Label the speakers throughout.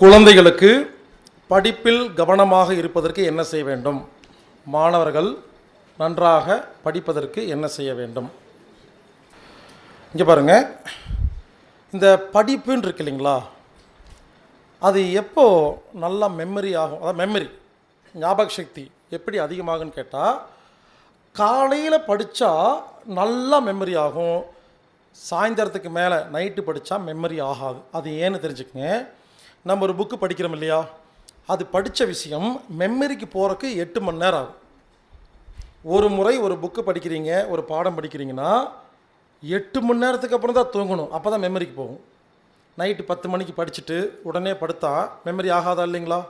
Speaker 1: குழந்தைகளுக்கு படிப்பில் கவனமாக இருப்பதற்கு என்ன செய்ய வேண்டும்? மாணவர்கள் நன்றாக படிப்பதற்கு என்ன செய்ய வேண்டும்? இங்கே பாருங்கள், இந்த படிப்புன்னு இருக்கு இல்லைங்களா, அது எப்போ நல்லா மெமரி ஆகும்? அதாவது மெமரி, ஞாபக சக்தி எப்படி அதிகமாகுன்னு கேட்டால், காலையில் படித்தா நல்லா மெமரி ஆகும், சாயந்தரத்துக்கு மேலே நைட்டு படித்தா மெமரி ஆகாது. அது ஏன்னு தெரிஞ்சுக்கங்க. நம்ம ஒரு புக்கு படிக்கிறோம் இல்லையா, அது படித்த விஷயம் மெமரிக்கு போகிறக்கு 8 மணி நேரம் ஆகும். ஒரு முறை ஒரு புக்கு படிக்கிறீங்க, ஒரு பாடம் படிக்கிறீங்கன்னா 8 மணி நேரத்துக்கு அப்புறம் தான் தூங்கணும், அப்போ தான் மெமரிக்கு போகும். நைட்டு 10 மணிக்கு படிச்சுட்டு உடனே படுத்தா மெமரி ஆகாதா இல்லைங்களா?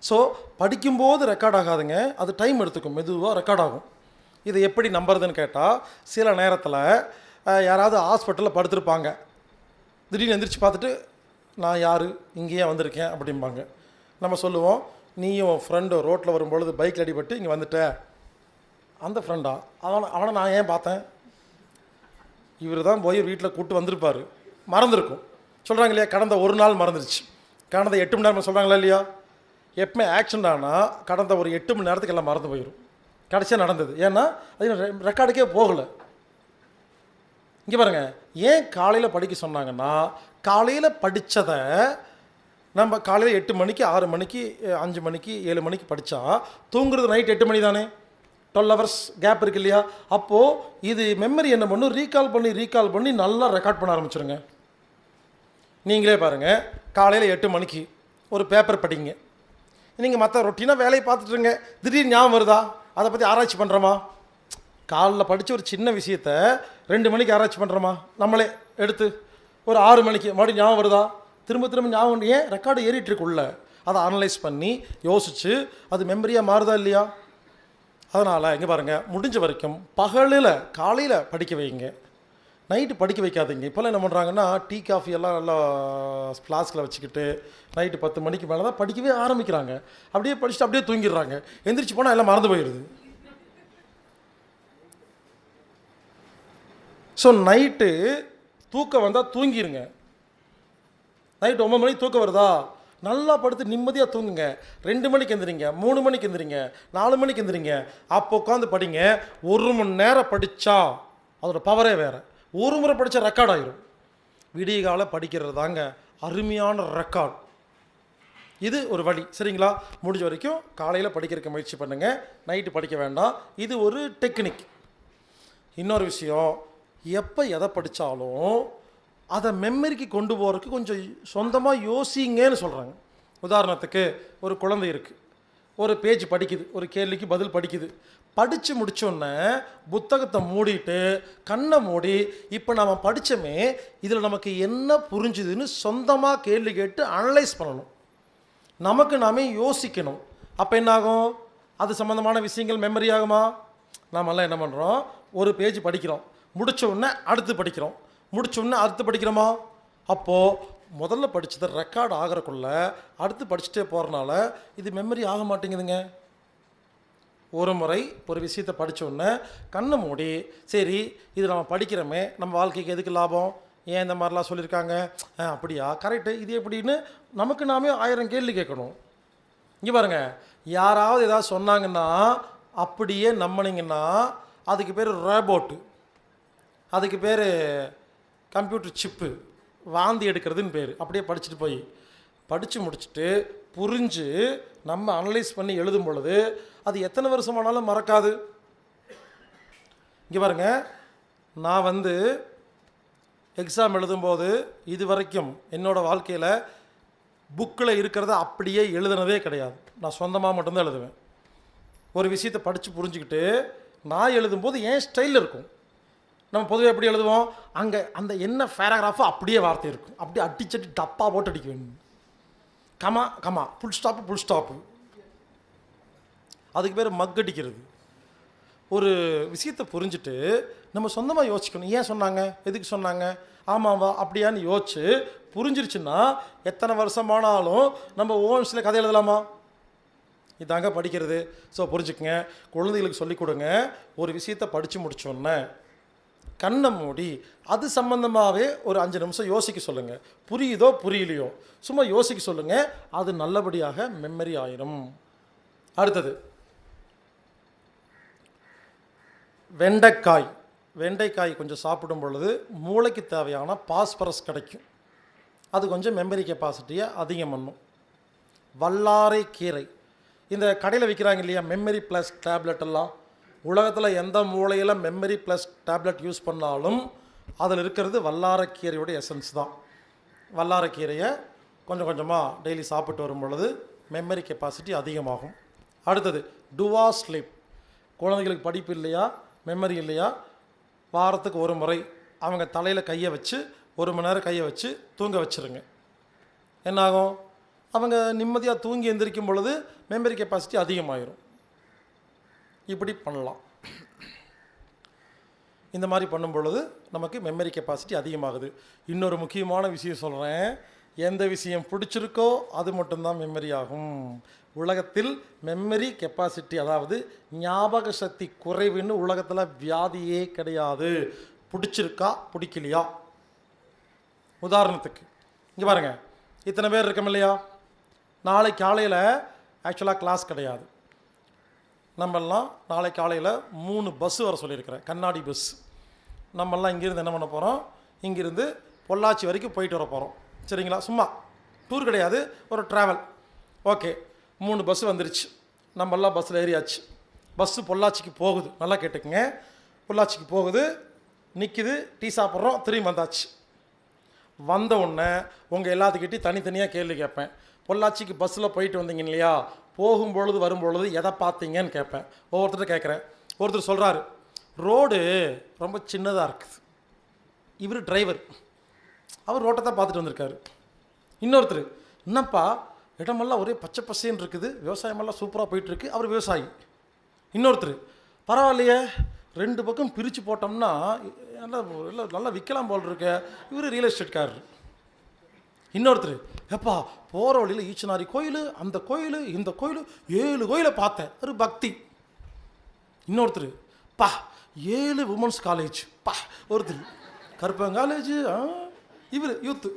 Speaker 1: ஸோ படிக்கும்போது ரெக்கார்ட் ஆகாதுங்க, அது டைம் எடுத்துக்கும், மெதுவாக ரெக்கார்ட் ஆகும். இதை எப்படி நம்புறதுன்னு கேட்டால், சில நேரத்தில் யாராவது ஹாஸ்பிட்டலில் படுத்திருப்பாங்க, திடீர்னு எந்திரிச்சு பார்த்துட்டு நான் யார், இங்கேயே வந்திருக்கேன் அப்படிம்பாங்க. நம்ம சொல்லுவோம், நீயும் ஃப்ரெண்டு ரோட்டில் வரும்பொழுது பைக்கில் அடிபட்டு இங்கே வந்துட்ட, அந்த ஃப்ரெண்டா? அவனை நான் ஏன் பார்த்தேன்? இவர் தான் போய் வீட்டில் கூப்பிட்டு வந்திருப்பார், மறந்துருக்கும். சொல்கிறாங்க இல்லையா, கடந்த ஒரு நாள் மறந்துருச்சு, கடந்த 8 மணி நேரம் சொல்கிறாங்களா இல்லையா? எப்பவுமே ஆக்சிடென்ட் ஆனால் கடந்த ஒரு 8 மணி நேரத்துக்கு எல்லாம் மறந்து போயிடும், கடைசியாக நடந்தது. ஏன்னா அது ரெக்கார்டுக்கே போகலை. இங்கே பாருங்கள், ஏன் காலையில் படிக்க சொன்னாங்கன்னா, காலையில் படித்ததை நம்ம காலையில் 8 மணிக்கு 6 மணிக்கு 5 மணிக்கு 7 மணிக்கு படித்தா தூங்குறது நைட் 8 மணி தானே, 12 ஹவர்ஸ் கேப் இருக்கு இல்லையா? அப்போது இது மெமரி என்ன பண்ணும், ரீகால் பண்ணி நல்லா ரெக்கார்ட் பண்ண ஆரம்பிச்சிருங்க. நீங்களே பாருங்கள், காலையில் 8 மணிக்கு ஒரு பேப்பர் படிங்க, நீங்கள் மற்ற ரொட்டீனாக வேலையை பார்த்துட்டுருங்க, திடீர்னு ஞாபகம் வருதா? அதை பற்றி ஆராய்ச்சி பண்ணுறோமா? காலைல படித்த ஒரு சின்ன விஷயத்தை 2 மணிக்கு ஆராய்ச்சி பண்ணுறோமா? நம்மளே எடுத்து ஒரு 6 மணிக்கு மறுபடியும் ஞாபகம் வருதா? திரும்ப ஞாபகம், ஏன் ரெக்கார்டு ஏறிட்டுருக்குள்ள, அதை அனலைஸ் பண்ணி யோசித்து அது மெமரியாக மாறுதா இல்லையா? அதனால் இங்கே பாருங்கள், முடிஞ்ச வரைக்கும் காலையில் படிக்க வைங்க, நைட்டு படிக்க வைக்காதீங்க. இப்போல்லாம் என்ன பண்ணுறாங்கன்னா, டீ காஃபி எல்லாம் நல்லா ஃப்ளாஸ்கில் வச்சுக்கிட்டு நைட்டு 10 மணிக்கு மேலே தான் படிக்கவே ஆரம்பிக்கிறாங்க. அப்படியே படிச்சுட்டு அப்படியே தூங்கிடுறாங்க, எந்திரிச்சு போனால் எல்லாம் மறந்து போயிடுது. ஸோ நைட்டு தூக்கம் வந்தால் தூங்கிடுங்க. நைட்டு 9 மணிக்கு தூக்கம் வருதா, நல்லா படுத்து நிம்மதியாக தூங்குங்க. 2 மணிக்கு எந்திரிங்க, 3 மணிக்கு எந்திரிங்க, 4 மணிக்கு எந்திரிங்க, அப்போ உட்காந்து படிங்க. 1 மணி நேரம் படித்தா அதோட பவரே வேறு. ஒரு முறை படித்தா ரெக்கார்ட் ஆகிரும். விடிய கால படிக்கிறது தாங்க அருமையான ரெக்கார்ட். இது ஒரு வழி, சரிங்களா? முடிஞ்ச வரைக்கும் காலையில் படிக்கிறதுக்கு முயற்சி பண்ணுங்கள், நைட்டு படிக்க வேண்டாம். இது ஒரு டெக்னிக். இன்னொரு விஷயம், எப்போ எதை படித்தாலும் அதை மெமரிக்கு கொண்டு போகிறதுக்கு கொஞ்சம் சொந்தமாக யோசிங்கன்னு சொல்கிறாங்க. உதாரணத்துக்கு, ஒரு குழந்தை இருக்குது, ஒரு பேஜ் படிக்குது, ஒரு கேள்விக்கு பதில் படிக்குது. படித்து முடித்தோடனே புத்தகத்தை மூடிட்டு கண்ணை மூடி, இப்போ நம்ம படித்தோமே இதில் நமக்கு என்ன புரிஞ்சுதுன்னு சொந்தமாக கேள்வி கேட்டு அனலைஸ் பண்ணணும், நமக்கு நாமே யோசிக்கணும். அப்போ என்னாகும், அது சம்மந்தமான விஷயங்கள் மெமரி ஆகுமா? நாமெல்லாம் என்ன பண்ணுறோம், ஒரு பேஜ் படிக்கிறோம், முடித்த உடனே அடுத்து படிக்கிறோம், முடித்த உடனே அடுத்து படிக்கிறோமா? அப்போது முதல்ல படித்ததை ரெக்கார்ட் ஆகிறக்குள்ள அடுத்து படிச்சுட்டே போகிறனால இது மெமரி ஆக மாட்டேங்குதுங்க. ஒரு முறை ஒரு விஷயத்தை படித்த உடனே கண்ணை மூடி, சரி இது நம்ம படிக்கிறோமே, நம்ம வாழ்க்கைக்கு எதுக்கு லாபம், ஏன் இந்த மாதிரிலாம் சொல்லியிருக்காங்க, அப்படியா, கரெக்டு, இது எப்படின்னு நமக்கு நாமே 1000 கேள்வி கேட்கணும். இங்கே பாருங்கள், யாராவது ஏதாவது சொன்னாங்கன்னா அப்படியே நம்பினீங்கன்னா அதுக்கு பேர் ரோபோட்டு, அதுக்கு பேர் கம்ப்யூட்டர் சிப்பு, வாந்தி எடுக்கிறதுன்னு பேர். அப்படியே படிச்சுட்டு போய் படித்து முடிச்சுட்டு புரிஞ்சு நம்ம அனலைஸ் பண்ணி எழுதும் பொழுது அது எத்தனை வருஷமானாலும் மறக்காது. இங்கே பாருங்கள், நான் எக்ஸாம் எழுதும்போது இது வரைக்கும் என்னோடய வாழ்க்கையில் புக்கில் இருக்கிறத அப்படியே எழுதுனதே கிடையாது. நான் சொந்தமாக மட்டும்தான் எழுதுவேன். ஒரு விஷயத்தை படித்து புரிஞ்சுக்கிட்டு நான் எழுதும்போது என் ஸ்டைலில் இருக்கும். நம்ம பொதுவாக எப்படி எழுதுவோம், அங்கே அந்த என்ன பேராகிராஃபோ அப்படியே வார்த்தை இருக்கும், அப்படியே அடிச்சடி டப்பா போட்டு அடிக்க வேண்டும். கமா ஃபுல் ஸ்டாப்பு, அதுக்கு பேர் மக் அடிக்கிறது. ஒரு விஷயத்தை புரிஞ்சுட்டு நம்ம சொந்தமாக யோசிக்கணும், ஏன் சொன்னாங்க, எதுக்கு சொன்னாங்க, ஆமாவா அப்படியான்னு யோசிச்சு புரிஞ்சிருச்சுன்னா எத்தனை வருஷமானாலும் நம்ம ஓன்ஸில் கதை எழுதலாமா? இதாங்க படிக்கிறது. ஸோ புரிஞ்சுக்குங்க, குழந்தைகளுக்கு சொல்லிக் கொடுங்க. ஒரு விஷயத்தை படித்து முடிச்சோன்னே கண்ணை மூடி அது சம்பந்தமாகவே ஒரு 5 நிமிஷம் யோசிக்க சொல்லுங்கள். புரியுதோ புரியலையோ சும்மா யோசிக்க சொல்லுங்கள். அது நல்லபடியாக மெமரி ஆயிரும். அடுத்தது வெண்டைக்காய் கொஞ்சம் சாப்பிடும் பொழுது மூளைக்கு தேவையான பாஸ்பரஸ் கிடைக்கும். அது கொஞ்சம் மெமரி கெப்பாசிட்டியை அதிகம் பண்ணும். வல்லாரை கீரை, இந்த கடையில் விற்கிறாங்க இல்லையா மெமரி ப்ளஸ் டேப்லெட் எல்லாம், உலகத்தில் எந்த மூளையில் மெமரி ப்ளஸ் டேப்லெட் யூஸ் பண்ணாலும் அதில் இருக்கிறது வல்லாரைக்கீரையோட எசன்ஸ் தான். வல்லாரைக்கீரையை கொஞ்சம் கொஞ்சமாக டெய்லி சாப்பிட்டு வரும் பொழுது மெமரி கெப்பாசிட்டி அதிகமாகும். அடுத்தது டுவா ஸ்லீப். குழந்தைகளுக்கு படிப்பு இல்லையா, மெமரி இல்லையா, வாரத்துக்கு ஒரு முறை அவங்க தலையில் கையை வச்சு 1 மணி நேரம் கையை வச்சு தூங்க வச்சுருங்க. என்னாகும், அவங்க நிம்மதியாக தூங்கி எந்திரிக்கும் பொழுது மெமரி கெப்பாசிட்டி அதிகமாகிடும். இப்படி பண்ணலாம். இந்த மாதிரி பண்ணும் பொழுது நமக்கு மெமரி கெப்பாசிட்டி அதிகமாகுது. இன்னொரு முக்கியமான விஷயம் சொல்கிறேன். எந்த விஷயம் பிடிச்சிருக்கோ அது மட்டும்தான் மெமரி ஆகும். உலகத்தில் மெமரி கெப்பாசிட்டி, அதாவது ஞாபக சக்தி குறைவுன்னு உலகத்தில் வியாதியே கிடையாது. பிடிச்சிருக்கா பிடிக்கலையா. உதாரணத்துக்கு இங்கே பாருங்கள், இத்தனை பேர் இருக்கோம் இல்லையா, நாளை காலையில் ஆக்சுவலாக கிளாஸ் கிடையாது. நம்மெல்லாம் நாளை காலையில் 3 பஸ்ஸு வர சொல்லியிருக்கிறேன், கண்ணாடி பஸ். நம்மெல்லாம் இங்கேருந்து என்ன பண்ண போகிறோம், இங்கேருந்து பொள்ளாச்சி வரைக்கும் போயிட்டு வர போகிறோம். சரிங்களா, சும்மா டூர் கிடையாது, ஒரு ட்ராவல். ஓகே, 3 பஸ்ஸு வந்துருச்சு. நம்மெல்லாம் பஸ்ஸில் ஏறியாச்சு. பஸ்ஸு பொள்ளாச்சிக்கு போகுது. நல்லா கேட்டுக்குங்க, பொள்ளாச்சிக்கு போகுது, நிற்கிது, டீ சாப்பிட்றோம், திரும்பி வந்தாச்சு. வந்த உடனே உங்கள் எல்லாத்துக்கிட்டையும் தனித்தனியாக கேள்வி கேட்பேன். பொள்ளாச்சிக்கு பஸ்ஸில் போயிட்டு வந்தீங்க இல்லையா, போகும்பொழுது வரும்பொழுது எதை பார்த்தீங்கன்னு கேட்பேன். ஒவ்வொருத்தர் கேட்குறேன். ஒருத்தர் சொல்கிறாரு, ரோடு ரொம்ப சின்னதாக இருக்குது. இவர் டிரைவர், அவர் ரோட்டை தான் பார்த்துட்டு வந்திருக்காரு. இன்னொருத்தர், என்னப்பா இடமெல்லாம் ஒரே பச்சை பசேன்னு இருக்குது, விவசாயமெல்லாம் சூப்பராக போயிட்டுருக்கு, அவர் விவசாயி. இன்னொருத்தர், பரவாயில்லையே 2 பக்கம் பிரித்து போட்டோம்னா நல்லா விற்கலாம் போல் இருக்க, இவர் ரியல் எஸ்டேட்காரர். இன்னொருத்தர், எப்பா போகிற வழியில் ஈச்சனாரி கோயில், அந்த கோயில், இந்த கோயில், 7 கோயிலை பார்த்தேன், ஒரு பக்தி. இன்னொருத்தர், பா 7 உமன்ஸ் காலேஜ், பா. ஒருத்தர் கருப்பன் காலேஜ், இவர் யூத்து.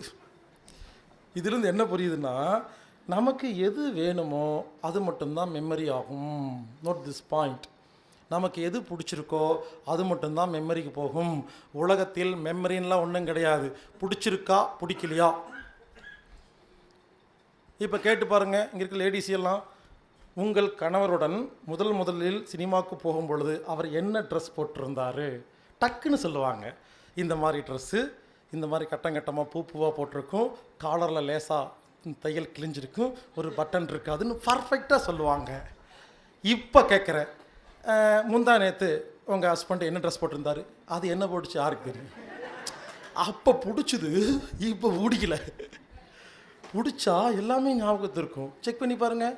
Speaker 1: இதுலேருந்து என்ன புரியுதுன்னா, நமக்கு எது வேணுமோ அது மட்டும்தான் மெமரி ஆகும். Note this point. நமக்கு எது பிடிச்சிருக்கோ அது மட்டும்தான் மெமரிக்கு போகும். உலகத்தில் மெமரின்லாம் ஒன்றும் கிடையாது. பிடிச்சிருக்கா பிடிக்கலையா. இப்போ கேட்டு பாருங்கள், இங்கே இருக்க லேடிஸ் எல்லாம், உங்கள் கணவருடன் முதலில் சினிமாவுக்கு போகும் பொழுது அவர் என்ன ட்ரெஸ் போட்டிருந்தார், டக்குன்னு சொல்லுவாங்க. இந்த மாதிரி ட்ரெஸ்ஸு, இந்த மாதிரி கட்டமாக பூவாக போட்டிருக்கும், காலரில் லேசாக தையல் கிழிஞ்சிருக்கும், ஒரு பட்டன் இருக்காதுன்னு பர்ஃபெக்டாக சொல்லுவாங்க. இப்போ கேட்குறேன், முந்தா நேற்று உங்கள் ஹஸ்பண்ட் என்ன ட்ரெஸ் போட்டிருந்தார், அது என்ன போட்டுச்சு யாருக்கு தெரியும். அப்போ பிடிச்சிது, இப்போ பிடிக்கல. பிடிச்சா எல்லாமே ஞாபகத்து இருக்கும், செக் பண்ணி பாருங்கள்.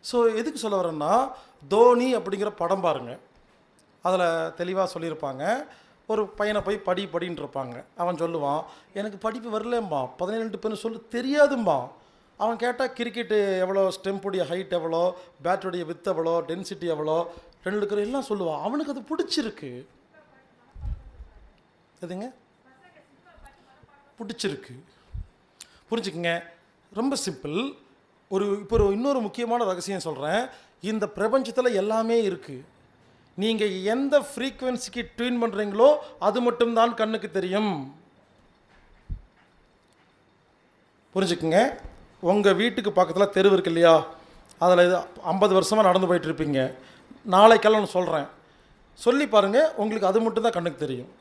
Speaker 1: ஸோ எதுக்கு சொல்ல வரேன்னா, தோனி அப்படிங்கிற படம் பாருங்கள், அதில் தெளிவாக சொல்லியிருப்பாங்க. ஒரு பையனை போய் படின்னு இருப்பாங்க. அவன் சொல்லுவான், எனக்கு படிப்பு வரலம்பா, 17 பேர் சொல்லு தெரியாதும்பா. அவன் கேட்டால் கிரிக்கெட்டு எவ்வளோ, ஸ்டெம்புடைய ஹைட் எவ்வளோ, பேட்டுடைய வித் எவ்வளோ, டென்சிட்டி எவ்வளோ, 2 இருக்கிற எல்லாம் சொல்லுவான். அவனுக்கு அது பிடிச்சிருக்கு. எதுங்க பிடிச்சிருக்கு, புரிஞ்சுக்குங்க. ரொம்ப சிம்பிள். இப்போ இன்னொரு முக்கியமான ரகசியம் சொல்கிறேன். இந்த பிரபஞ்சத்தில் எல்லாமே இருக்குது. நீங்கள் எந்த ஃப்ரீக்குவென்சிக்கு ட்யூன் பண்ணுறீங்களோ அது மட்டும்தான் கண்ணுக்கு தெரியும். புரிஞ்சுக்குங்க. உங்கள் வீட்டுக்கு பக்கத்தில் தெருவு இருக்கு இல்லையா, அதில் 50 வருஷமாக நடந்து போயிட்டுருப்பீங்க. நாளைக்கெல்லாம் ஒன்று சொல்கிறேன், சொல்லி பாருங்கள், உங்களுக்கு அது மட்டும்தான் கண்ணுக்கு தெரியும்.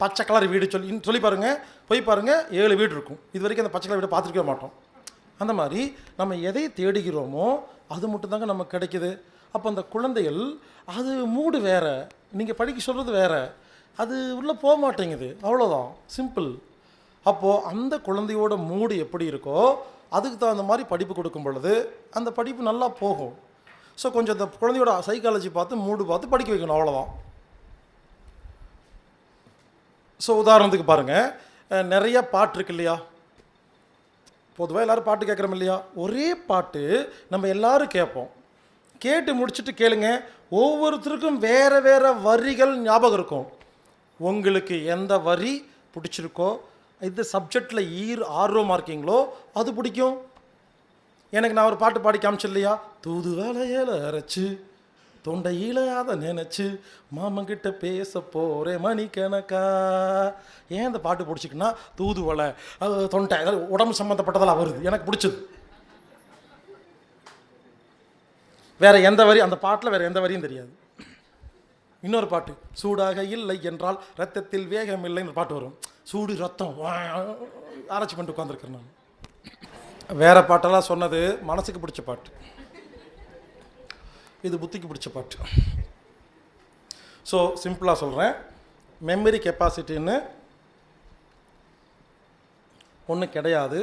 Speaker 1: பச்சை கலர் வீடு சொல்லி பாருங்கள், போய் பாருங்கள், 7 வீடு இருக்கும். இது வரைக்கும் அந்த பச்சை கலர் வீடு பார்த்துருக்கவே மாட்டோம். அந்த மாதிரி நம்ம எதை தேடுகிறோமோ அது மட்டும்தாங்க நமக்கு கிடைக்கிது. அப்போ அந்த குழந்தைகள், அது மூடு வேறு, நீங்கள் படிக்க சொல்கிறது வேறு, அது உள்ளே போக மாட்டேங்குது, அவ்வளோதான், சிம்பிள். அப்போது அந்த குழந்தையோட மூடு எப்படி இருக்கோ அதுக்கு தகுந்த மாதிரி படிப்பு கொடுக்கும் பொழுது அந்த படிப்பு நல்லா போகும். ஸோ கொஞ்சம் அந்த குழந்தையோட சைக்காலஜி பார்த்து மூடு பார்த்து படிக்க வைக்கணும், அவ்வளோதான். ஸோ உதாரணத்துக்கு பாருங்கள், நிறைய பாட்டு இருக்கு இல்லையா, பொதுவாக எல்லோரும் பாட்டு கேட்குறோம் இல்லையா, ஒரே பாட்டு நம்ம எல்லோரும் கேட்போம். கேட்டு முடிச்சுட்டு கேளுங்க, ஒவ்வொருத்தருக்கும் வேறு வேறு வரிகள் ஞாபகம் இருக்கும். உங்களுக்கு எந்த வரி பிடிச்சிருக்கோ, இந்த சப்ஜெக்டில் ஆர்வமாக இருக்கீங்களோ அது பிடிக்கும். எனக்கு நான் ஒரு பாட்டு பாடி காமிச்சு இல்லையா, தூது வேலையில அரைச்சு தொண்டையில் அதை நினச்சி மாமங்கிட்ட பேச போகிறேன் மணிக்கணக்கா. ஏன் இந்த பாட்டு பிடிச்சிக்குன்னா, தூதுவலை தொண்டை உடம்பு சம்மந்தப்பட்டதெல்லாம் வருது, எனக்கு பிடிச்சது. வேறு எந்த வரி அந்த பாட்டில் வேறு எந்த வரியும் தெரியாது. இன்னொரு பாட்டு, சூடாக இல்லை என்றால் ரத்தத்தில் வேகம் இல்லைன்னு பாட்டு வரும். சூடு ரத்தம் ஆராய்ச்சி பண்ணிட்டு உட்காந்துருக்கேன் நான். வேறு பாட்டெல்லாம் சொன்னது மனசுக்கு பிடிச்ச பாட்டு, இது புத்திக்கு பிடிச்ச பாட்டு. ஸோ சிம்பிளாக சொல்கிறேன், மெமரி கெப்பாசிட்டின்னு ஒன்று கிடையாது.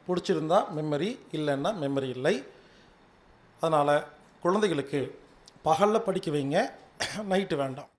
Speaker 1: பிடிச்சிருந்தா மெமரி, இல்லைன்னா மெமரி இல்லை. அதனால் குழந்தைகளுக்கு பகலில் படிக்க வைங்க, நைட்டு வேண்டாம்.